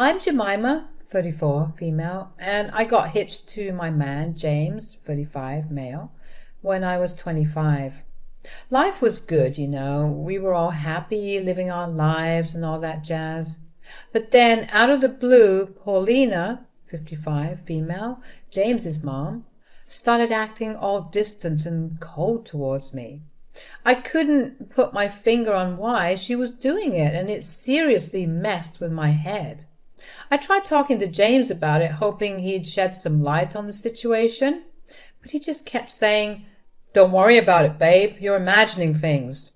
I'm Jemima, 34, female, and I got hitched to my man, James, 35, male, when I was 25. Life was good, you know. We were all happy, living our lives and all that jazz. But then, out of the blue, Paulina, 55, female, James's mom, started acting all distant and cold towards me. I couldn't put my finger on why she was doing it, and it seriously messed with my head. I tried talking to James about it, hoping he'd shed some light on the situation, but he just kept saying, "Don't worry about it, babe. You're imagining things."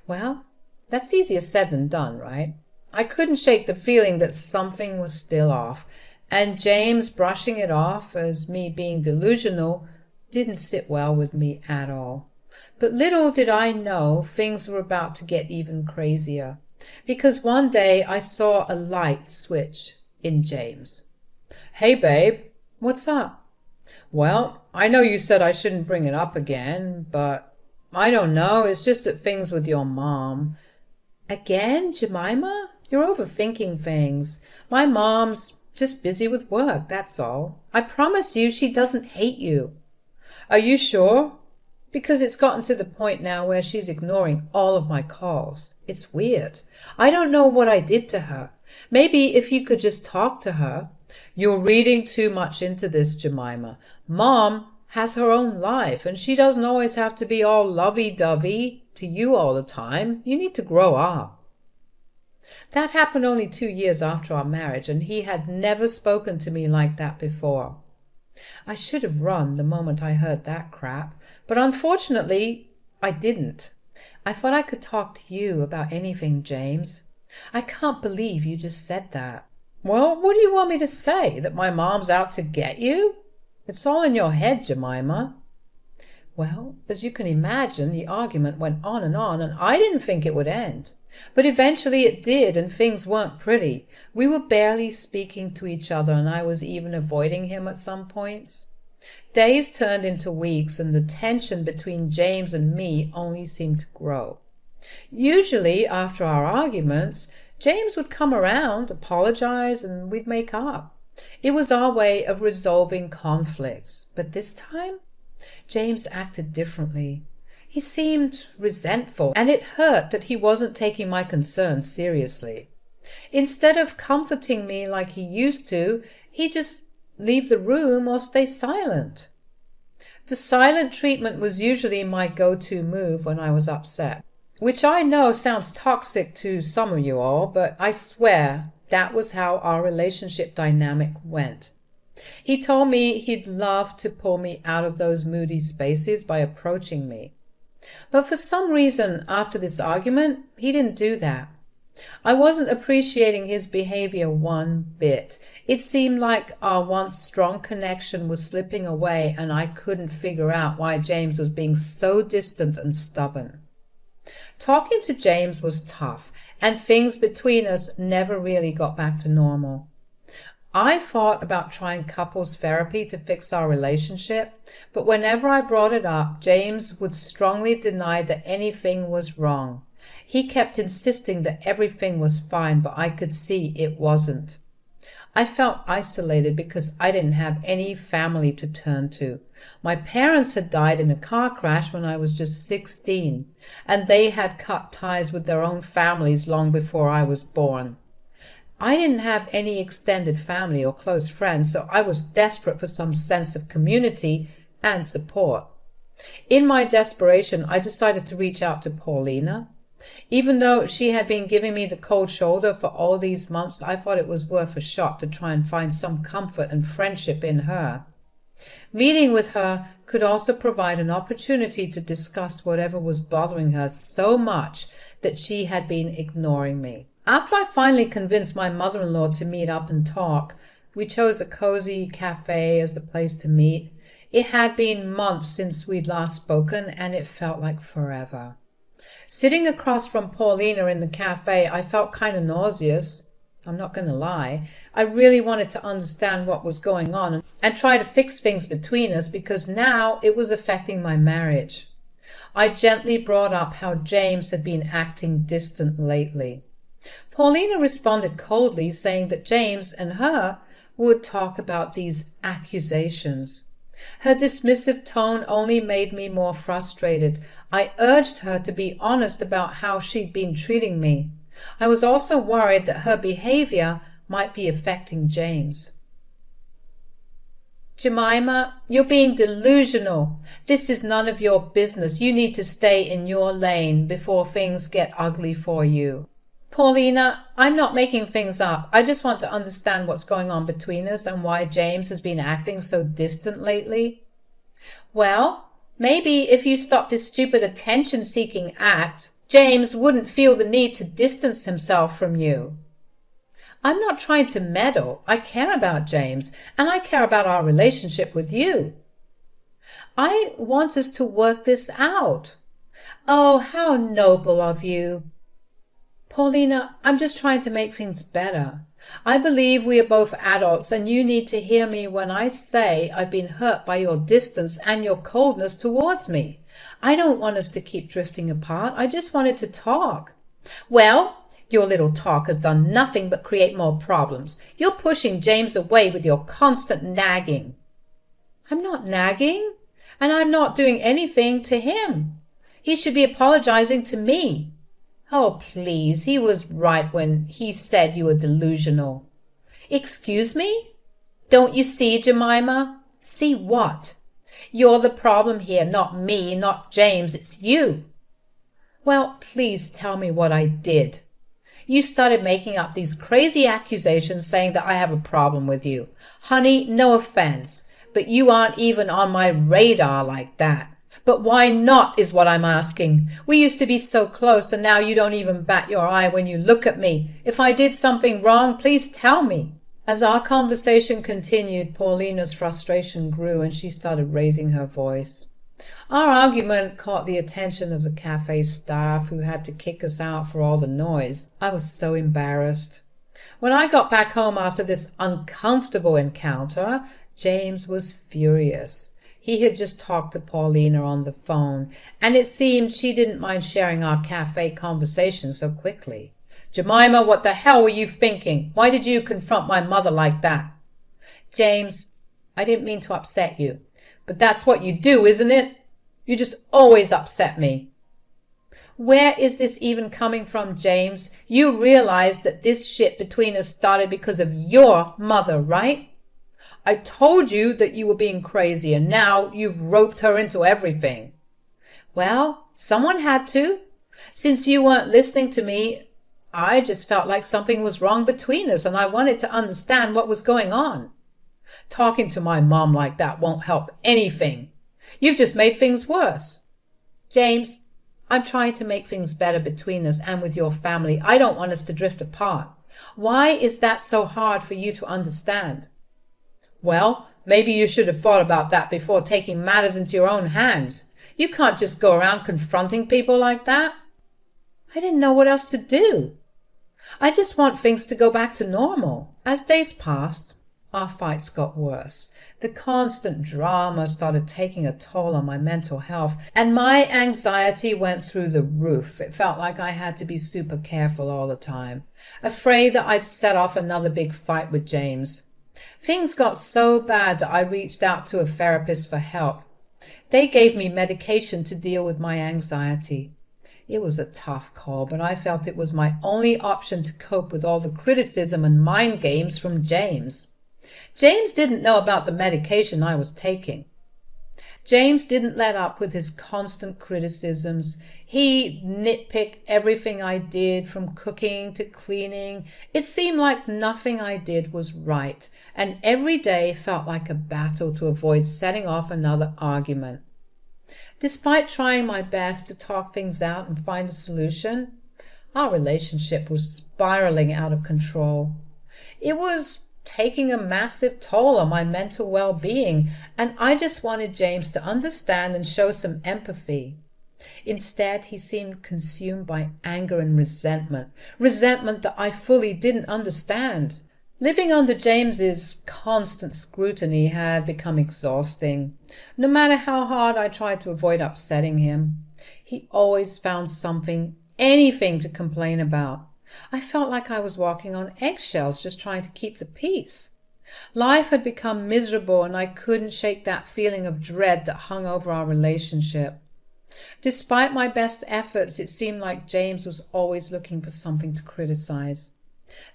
Well, that's easier said than done, right? I couldn't shake the feeling that something was still off, and James brushing it off as me being delusional didn't sit well with me at all. But little did I know things were about to get even crazier, because one day I saw a light switch in James. "Hey, babe, what's up?" "Well, I know you said I shouldn't bring it up again, but I don't know, it's just that things with your mom." "Again, Jemima? You're overthinking things. My mom's just busy with work, that's all. I promise you she doesn't hate you." "Are you sure?" "Because it's gotten to the point now where she's ignoring all of my calls. It's weird. I don't know what I did to her. Maybe if you could just talk to her." "You're reading too much into this, Jemima. Mom has her own life, and she doesn't always have to be all lovey-dovey to you all the time. You need to grow up." That happened only 2 years after our marriage, and he had never spoken to me like that before. I should have run the moment I heard that crap, but unfortunately I didn't. I thought I could talk to you about anything, James. I can't believe you just said that. "Well, what do you want me to say? That my mom's out to get you? It's all in your head, Jemima." Well, as you can imagine, the argument went on, and I didn't think it would end. But eventually it did, and things weren't pretty. We were barely speaking to each other, and I was even avoiding him at some points. Days turned into weeks, and the tension between James and me only seemed to grow. Usually, after our arguments, James would come around, apologize, and we'd make up. It was our way of resolving conflicts. But this time, James acted differently. He seemed resentful, and it hurt that he wasn't taking my concerns seriously. Instead of comforting me like he used to, he'd just leave the room or stay silent. The silent treatment was usually my go-to move when I was upset, which I know sounds toxic to some of you all, but I swear that was how our relationship dynamic went. He told me he'd love to pull me out of those moody spaces by approaching me. But for some reason, after this argument, he didn't do that. I wasn't appreciating his behavior one bit. It seemed like our once strong connection was slipping away, and I couldn't figure out why James was being so distant and stubborn. Talking to James was tough, and things between us never really got back to normal. I thought about trying couples therapy to fix our relationship, but whenever I brought it up, James would strongly deny that anything was wrong. He kept insisting that everything was fine, but I could see it wasn't. I felt isolated because I didn't have any family to turn to. My parents had died in a car crash when I was just 16, and they had cut ties with their own families long before I was born. I didn't have any extended family or close friends, so I was desperate for some sense of community and support. In my desperation, I decided to reach out to Paulina. Even though she had been giving me the cold shoulder for all these months, I thought it was worth a shot to try and find some comfort and friendship in her. Meeting with her could also provide an opportunity to discuss whatever was bothering her so much that she had been ignoring me. After I finally convinced my mother-in-law to meet up and talk, we chose a cozy cafe as the place to meet. It had been months since we'd last spoken, and it felt like forever. Sitting across from Paulina in the cafe, I felt kind of nauseous. I'm not going to lie. I really wanted to understand what was going on and try to fix things between us, because now it was affecting my marriage. I gently brought up how James had been acting distant lately. Paulina responded coldly, saying that James and her would talk about these accusations. Her dismissive tone only made me more frustrated. I urged her to be honest about how she'd been treating me. I was also worried that her behavior might be affecting James. Jemima, you're being delusional. This is none of your business. You need to stay in your lane before things get ugly for you. Paulina, I'm not making things up. I just want to understand what's going on between us and why James has been acting so distant lately. Well, maybe if you stopped this stupid attention-seeking act, James wouldn't feel the need to distance himself from you. I'm not trying to meddle. I care about James, and I care about our relationship with you. I want us to work this out. Oh, how noble of you. Paulina, I'm just trying to make things better. I believe we are both adults, and you need to hear me when I say I've been hurt by your distance and your coldness towards me. I don't want us to keep drifting apart. I just wanted to talk. Well, your little talk has done nothing but create more problems. You're pushing James away with your constant nagging. I'm not nagging, and I'm not doing anything to him. He should be apologizing to me. Oh, please, he was right when he said you were delusional. Excuse me? Don't you see, Jemima? See what? You're the problem here, not me, not James, it's you. Well, please tell me what I did. You started making up these crazy accusations saying that I have a problem with you. Honey, no offense, but you aren't even on my radar like that. But why not is what I'm asking. We used to be so close, and now you don't even bat your eye when you look at me. If I did something wrong, please tell me. As our conversation continued, Paulina's frustration grew, and she started raising her voice. Our argument caught the attention of the cafe staff, who had to kick us out for all the noise. I was so embarrassed. When I got back home after this uncomfortable encounter, James was furious. He had just talked to Paulina on the phone, and it seemed she didn't mind sharing our cafe conversation so quickly. Jemima, what the hell were you thinking? Why did you confront my mother like that? James, I didn't mean to upset you, but that's what you do, isn't it? You just always upset me. Where is this even coming from, James? You realize that this shit between us started because of your mother, right? I told you that you were being crazy, and now you've roped her into everything. Well, someone had to. Since you weren't listening to me, I just felt like something was wrong between us, and I wanted to understand what was going on. Talking to my mom like that won't help anything. You've just made things worse. James, I'm trying to make things better between us and with your family. I don't want us to drift apart. Why is that so hard for you to understand? Well, maybe you should have thought about that before taking matters into your own hands. You can't just go around confronting people like that. I didn't know what else to do. I just want things to go back to normal. As days passed, our fights got worse. The constant drama started taking a toll on my mental health, and my anxiety went through the roof. It felt like I had to be super careful all the time, afraid that I'd set off another big fight with James. Things got so bad that I reached out to a therapist for help. They gave me medication to deal with my anxiety. It was a tough call, but I felt it was my only option to cope with all the criticism and mind games from James. James didn't know about the medication I was taking. James didn't let up with his constant criticisms. He nitpicked everything I did, from cooking to cleaning. It seemed like nothing I did was right, and every day felt like a battle to avoid setting off another argument. Despite trying my best to talk things out and find a solution, our relationship was spiraling out of control. It was taking a massive toll on my mental well-being, and I just wanted James to understand and show some empathy. Instead, he seemed consumed by anger and resentment that I fully didn't understand. Living under James's constant scrutiny had become exhausting. No matter how hard I tried to avoid upsetting him, he always found something, anything to complain about. I felt like I was walking on eggshells just trying to keep the peace. Life had become miserable and I couldn't shake that feeling of dread that hung over our relationship. Despite my best efforts, it seemed like James was always looking for something to criticize.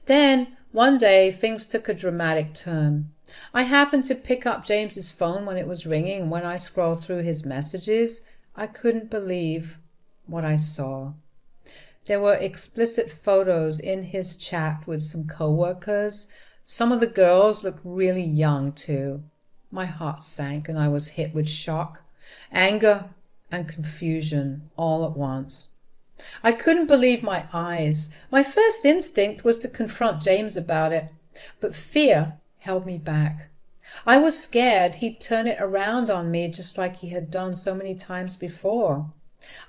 Then, one day, things took a dramatic turn. I happened to pick up James's phone when it was ringing, and when I scrolled through his messages, I couldn't believe what I saw. There were explicit photos in his chat with some co-workers. Some of the girls looked really young, too. My heart sank and I was hit with shock, anger, and confusion all at once. I couldn't believe my eyes. My first instinct was to confront James about it, but fear held me back. I was scared he'd turn it around on me just like he had done so many times before.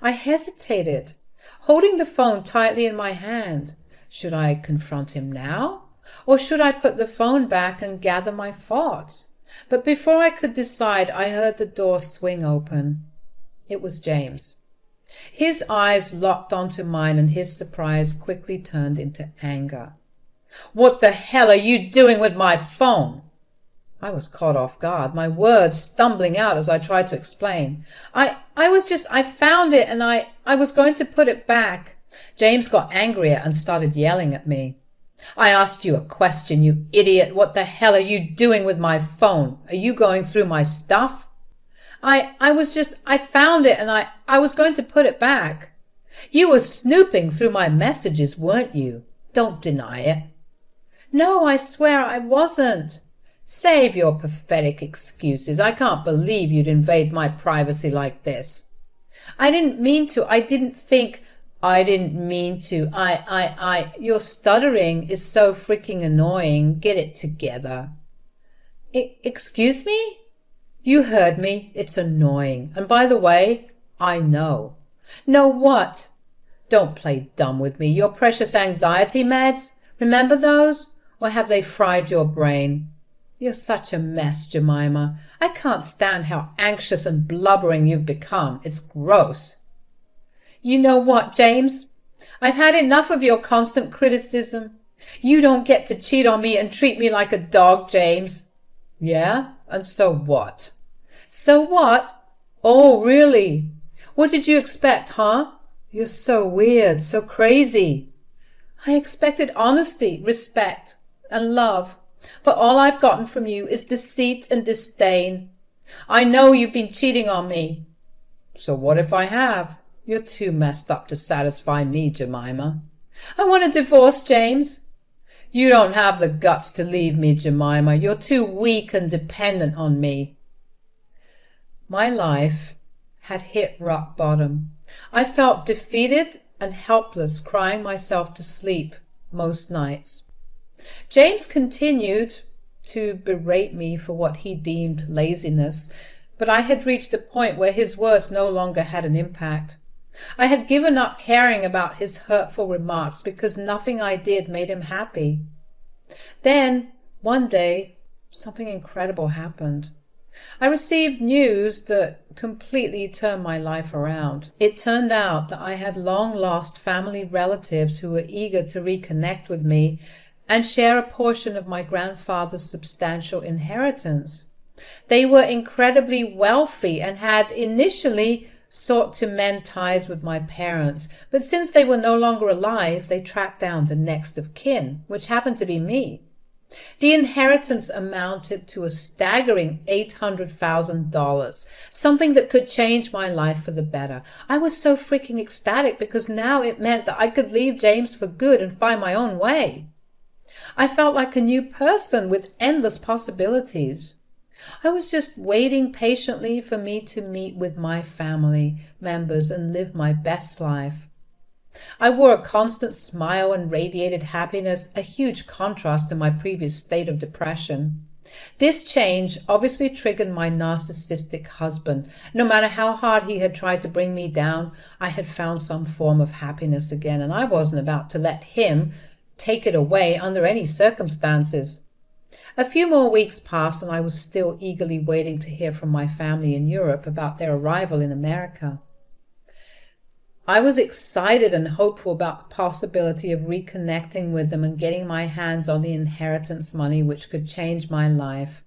I hesitated, holding the phone tightly in my hand. Should I confront him now? Or should I put the phone back and gather my thoughts? But before I could decide, I heard the door swing open. It was James. His eyes locked onto mine and his surprise quickly turned into anger. "What the hell are you doing with my phone?" I was caught off guard, my words stumbling out as I tried to explain. I found it and I was going to put it back. James got angrier and started yelling at me. "I asked you a question, you idiot. What the hell are you doing with my phone? Are you going through my stuff?" I found it and I was going to put it back. "You were snooping through my messages, weren't you? Don't deny it." "No, I swear I wasn't." "Save your pathetic excuses. I can't believe you'd invade my privacy like this." "I didn't mean to. I didn't think." "I didn't mean to. Your stuttering is so freaking annoying. Get it together." Excuse me?" "You heard me. It's annoying. And by the way, I know." "Know what?" "Don't play dumb with me. Your precious anxiety meds? Remember those? Or have they fried your brain?" "You're such a mess, Jemima. I can't stand how anxious and blubbering you've become. It's gross." "You know what, James? I've had enough of your constant criticism. You don't get to cheat on me and treat me like a dog, James." "Yeah? And so what?" "So what? Oh, really? What did you expect, huh? You're so weird, so crazy." "I expected honesty, respect, and love. But all I've gotten from you is deceit and disdain. I know you've been cheating on me." "So what if I have? You're too messed up to satisfy me, Jemima." "I want a divorce, James." "You don't have the guts to leave me, Jemima. You're too weak and dependent on me." My life had hit rock bottom. I felt defeated and helpless, crying myself to sleep most nights. James continued to berate me for what he deemed laziness, but I had reached a point where his words no longer had an impact. I had given up caring about his hurtful remarks because nothing I did made him happy. Then, one day, something incredible happened. I received news that completely turned my life around. It turned out that I had long-lost family relatives who were eager to reconnect with me and share a portion of my grandfather's substantial inheritance. They were incredibly wealthy and had initially sought to mend ties with my parents, but since they were no longer alive, they tracked down the next of kin, which happened to be me. The inheritance amounted to a staggering $800,000, something that could change my life for the better. I was so freaking ecstatic because now it meant that I could leave James for good and find my own way. I felt like a new person with endless possibilities. I was just waiting patiently for me to meet with my family members and live my best life. I wore a constant smile and radiated happiness, a huge contrast to my previous state of depression. This change obviously triggered my narcissistic husband. No matter how hard he had tried to bring me down, I had found some form of happiness again, and I wasn't about to let him take it away under any circumstances. A few more weeks passed, and I was still eagerly waiting to hear from my family in Europe about their arrival in America. I was excited and hopeful about the possibility of reconnecting with them and getting my hands on the inheritance money which could change my life.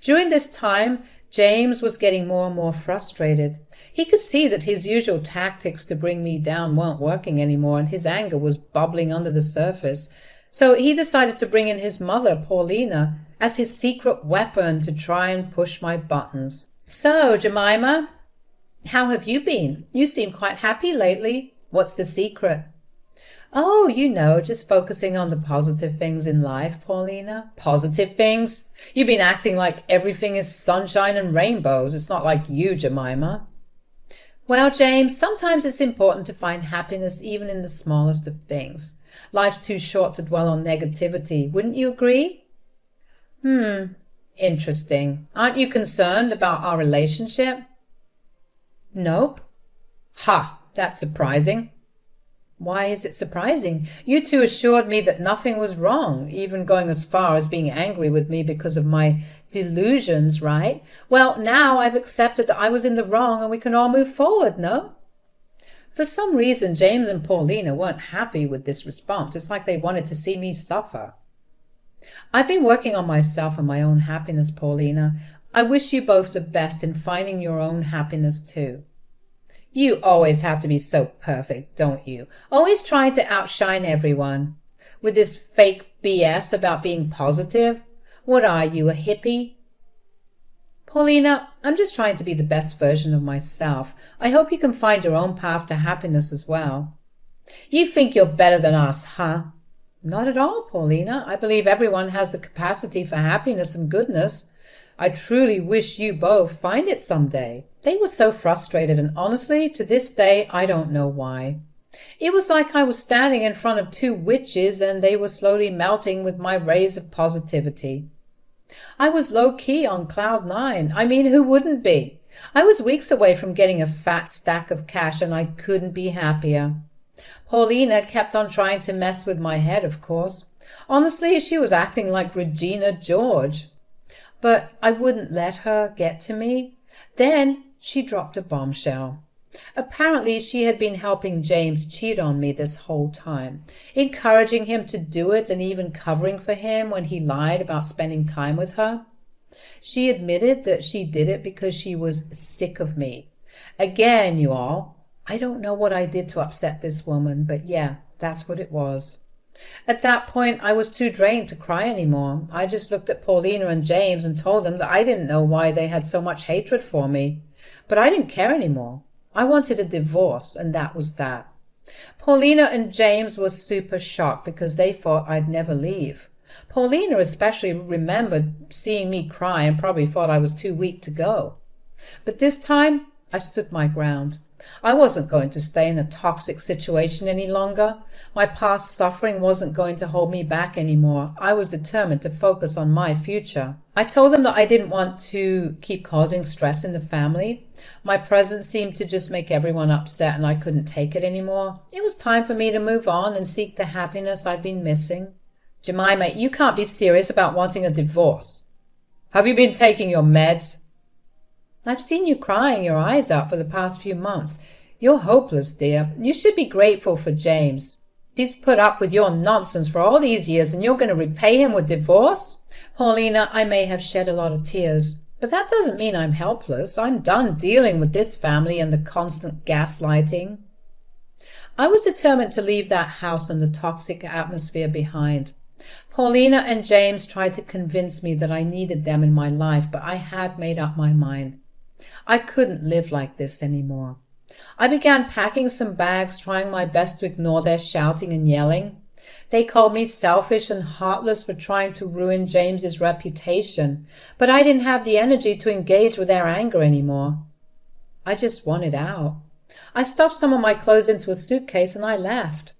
During this time, James was getting more and more frustrated. He could see that his usual tactics to bring me down weren't working anymore, and his anger was bubbling under the surface. So he decided to bring in his mother, Paulina, as his secret weapon to try and push my buttons. "So, Jemima, how have you been? You seem quite happy lately. What's the secret?" "Oh, just focusing on the positive things in life, Paulina." "Positive things? You've been acting like everything is sunshine and rainbows. It's not like you, Jemima." "Well, James, sometimes it's important to find happiness even in the smallest of things. Life's too short to dwell on negativity. Wouldn't you agree?" Interesting. Aren't you concerned about our relationship?" "Nope." "Ha, that's surprising." "Why is it surprising? You two assured me that nothing was wrong, even going as far as being angry with me because of my delusions, right? Well, now I've accepted that I was in the wrong and we can all move forward, no?" For some reason, James and Paulina weren't happy with this response. It's like they wanted to see me suffer. "I've been working on myself and my own happiness, Paulina. I wish you both the best in finding your own happiness too." "You always have to be so perfect, don't you? Always trying to outshine everyone. With this fake BS about being positive. What are you, a hippie?" "Paulina, I'm just trying to be the best version of myself. I hope you can find your own path to happiness as well." "You think you're better than us, huh?" "Not at all, Paulina. I believe everyone has the capacity for happiness and goodness. I truly wish you both find it someday." They were so frustrated, and honestly, to this day, I don't know why. It was like I was standing in front of two witches and they were slowly melting with my rays of positivity. I was low-key on cloud nine. I mean, who wouldn't be? I was weeks away from getting a fat stack of cash and I couldn't be happier. Paulina kept on trying to mess with my head, of course. Honestly, she was acting like Regina George. But I wouldn't let her get to me. Then she dropped a bombshell. Apparently she had been helping James cheat on me this whole time, encouraging him to do it and even covering for him when he lied about spending time with her. She admitted that she did it because she was sick of me. Again, you all, I don't know what I did to upset this woman, but yeah, that's what it was. At that point, I was too drained to cry anymore. I just looked at Paulina and James and told them that I didn't know why they had so much hatred for me. But I didn't care anymore. I wanted a divorce, and that was that. Paulina and James were super shocked because they thought I'd never leave. Paulina especially remembered seeing me cry and probably thought I was too weak to go. But this time, I stood my ground. I wasn't going to stay in a toxic situation any longer. My past suffering wasn't going to hold me back anymore. I was determined to focus on my future. I told them that I didn't want to keep causing stress in the family. My presence seemed to just make everyone upset and I couldn't take it anymore. It was time for me to move on and seek the happiness I'd been missing. Jemima, you can't be serious about wanting a divorce. Have you been taking your meds? I've seen you crying your eyes out for the past few months. You're hopeless, dear. You should be grateful for James. He's put up with your nonsense for all these years and you're going to repay him with divorce? Paulina, I may have shed a lot of tears, but that doesn't mean I'm helpless. I'm done dealing with this family and the constant gaslighting. I was determined to leave that house and the toxic atmosphere behind. Paulina and James tried to convince me that I needed them in my life, but I had made up my mind. I couldn't live like this anymore. I began packing some bags, trying my best to ignore their shouting and yelling. They called me selfish and heartless for trying to ruin James's reputation, but I didn't have the energy to engage with their anger anymore. I just wanted out. I stuffed some of my clothes into a suitcase and I left.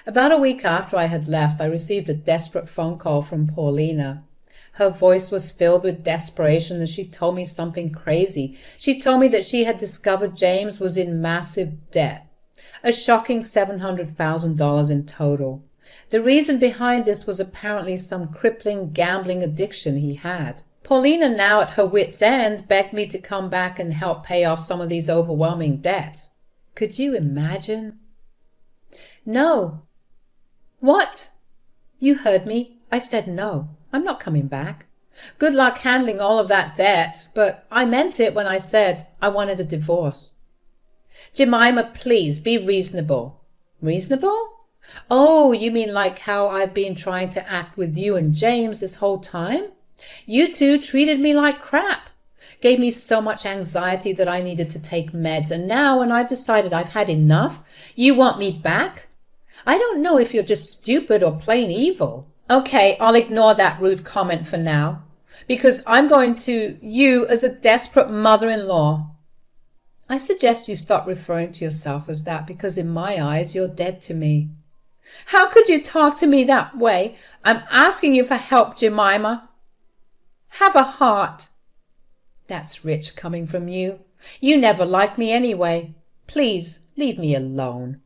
About a week after I had left, I received a desperate phone call from Paulina. Her voice was filled with desperation as she told me something crazy. She told me that she had discovered James was in massive debt, a shocking $700,000 in total. The reason behind this was apparently some crippling gambling addiction he had. Paulina, now at her wit's end, begged me to come back and help pay off some of these overwhelming debts. Could you imagine? No. What? You heard me. I said no. I'm not coming back. Good luck handling all of that debt, but I meant it when I said I wanted a divorce. Jemima, please be reasonable. Reasonable? Oh, you mean like how I've been trying to act with you and James this whole time? You two treated me like crap. Gave me so much anxiety that I needed to take meds, and now when I've decided I've had enough, you want me back? I don't know if you're just stupid or plain evil. Okay, I'll ignore that rude comment for now, because I'm going to you as a desperate mother-in-law. I suggest you stop referring to yourself as that, because in my eyes you're dead to me. How could you talk to me that way? I'm asking you for help, Jemima. Have a heart. That's rich coming from you. You never liked me anyway. Please leave me alone.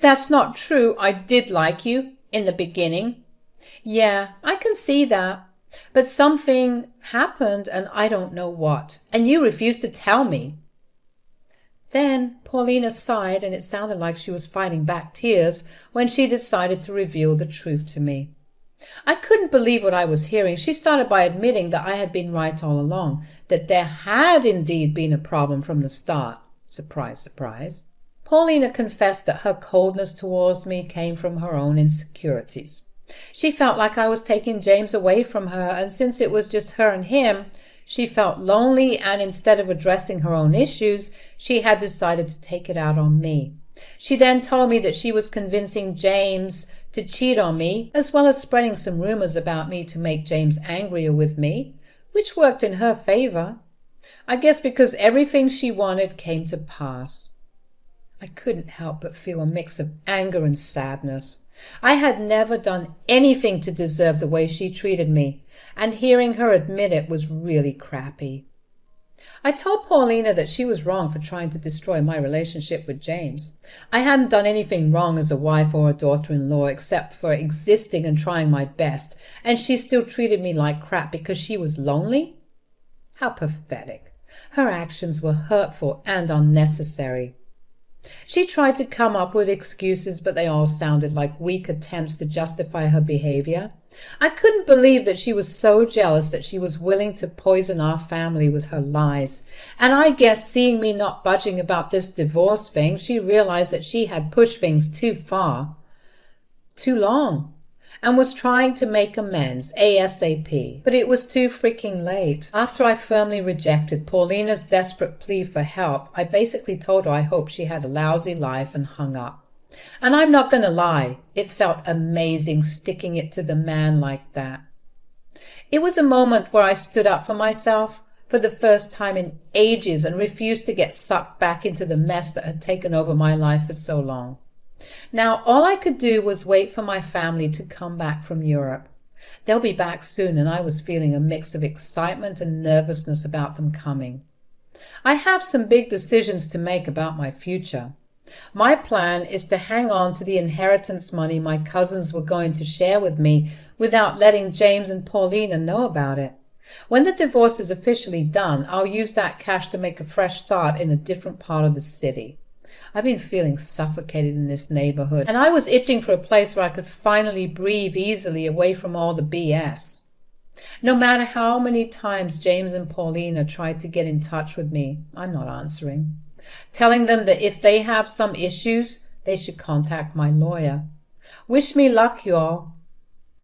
That's not true. I did like you in the beginning. Yeah, I can see that. But something happened and I don't know what. And you refused to tell me. Then Paulina sighed, and it sounded like she was fighting back tears when she decided to reveal the truth to me. I couldn't believe what I was hearing. She started by admitting that I had been right all along, that there had indeed been a problem from the start. Surprise, surprise. Paulina confessed that her coldness towards me came from her own insecurities. She felt like I was taking James away from her, and since it was just her and him, she felt lonely, and instead of addressing her own issues, she had decided to take it out on me. She then told me that she was convincing James to cheat on me, as well as spreading some rumors about me to make James angrier with me, which worked in her favor. I guess because everything she wanted came to pass. I couldn't help but feel a mix of anger and sadness. I had never done anything to deserve the way she treated me, and hearing her admit it was really crappy. I told Paulina that she was wrong for trying to destroy my relationship with James. I hadn't done anything wrong as a wife or a daughter-in-law except for existing and trying my best, and she still treated me like crap because she was lonely? How pathetic. Her actions were hurtful and unnecessary. She tried to come up with excuses, but they all sounded like weak attempts to justify her behavior. I couldn't believe that she was so jealous that she was willing to poison our family with her lies. And I guess seeing me not budging about this divorce thing, she realized that she had pushed things too far, too long, and was trying to make amends ASAP. But it was too freaking late. After I firmly rejected Paulina's desperate plea for help, I basically told her I hoped she had a lousy life and hung up. And I'm not going to lie, it felt amazing sticking it to the man like that. It was a moment where I stood up for myself for the first time in ages and refused to get sucked back into the mess that had taken over my life for so long. Now, all I could do was wait for my family to come back from Europe. They'll be back soon, and I was feeling a mix of excitement and nervousness about them coming. I have some big decisions to make about my future. My plan is to hang on to the inheritance money my cousins were going to share with me without letting James and Paulina know about it. When the divorce is officially done, I'll use that cash to make a fresh start in a different part of the city. I've been feeling suffocated in this neighborhood, and I was itching for a place where I could finally breathe easily away from all the BS. No matter how many times James and Paulina tried to get in touch with me, I'm not answering, telling them that if they have some issues, they should contact my lawyer. Wish me luck, y'all.